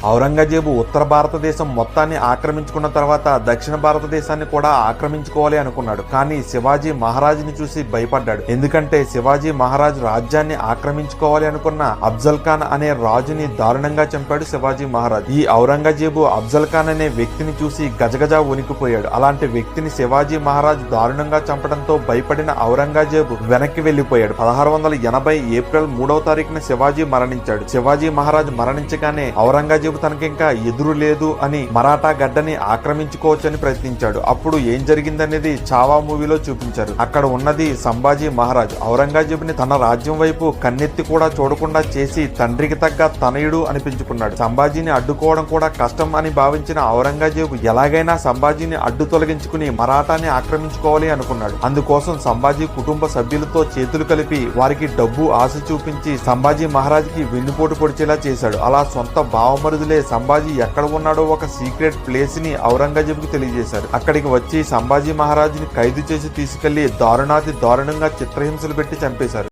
ఔరంగజేబు ఉత్తర భారతదేశం మొత్తాన్ని ఆక్రమించుకున్న తర్వాత దక్షిణ భారతదేశాన్ని కూడా ఆక్రమించుకోవాలి అనుకున్నాడు. కానీ శివాజీ మహారాజుని చూసి భయపడ్డాడు. ఎందుకంటే శివాజీ మహారాజు రాజ్యాన్ని ఆక్రమించుకోవాలి అనుకున్న అఫ్జల్ ఖాన్ అనే రాజుని దారుణంగా చంపాడు శివాజీ మహారాజ్. ఈ ఔరంగజేబు అఫ్జల్ ఖాన్ అనే వ్యక్తిని చూసి గజగజ వణికిపోయాడు. అలాంటి వ్యక్తిని శివాజీ మహారాజ్ దారుణంగా చంపడంతో భయపడిన ఔరంగజేబు వెనక్కి వెళ్లిపోయాడు. 1680 ఏప్రిల్ 3వ తారీఖున శివాజీ మరణించాడు. శివాజీ మహారాజ్ మరణించగానే ఔరంగజేబు తనకింకా ఎదురు లేదు అని మరాఠా గడ్డని ఆక్రమించుకోవచ్చని ప్రయత్నించాడు. అప్పుడు ఏం జరిగిందనేది చావా మూవీలో చూపించారు. అక్కడ ఉన్నది సంభాజీ మహారాజ్. ఔరంగజేబుని తన రాజ్యం వైపు కన్నెత్తి కూడా చూడకుండా చేసి తండ్రికి తగ్గ తనయుడు అనిపించుకున్నాడు. సంభాజీని అడ్డుకోవడం కూడా కష్టం అని భావించిన ఔరంగజేబు ఎలాగైనా సంభాజీని అడ్డు తొలగించుకుని మరాఠాని ఆక్రమించుకోవాలి అనుకున్నాడు. అందుకోసం సంభాజీ కుటుంబ సభ్యులతో చేతులు కలిపి వారికి డబ్బు ఆశ చూపించి సంభాజీ మహారాజుకి వెన్నుపోటు పొడిచేలా చేశాడు. అలా సొంత బావమరుదులే సంభాజీ ఎక్కడ ఉన్నాడో ఒక సీక్రెట్ ప్లేస్ ని ఔరంగజేబుకి తెలియజేశారు. అక్కడికి వచ్చి సంభాజీ మహారాజుని ఖైదు చేసి తీసుకెళ్లి దారుణాతి దారుణంగా చిత్రహింసలు పెట్టి చంపేశారు.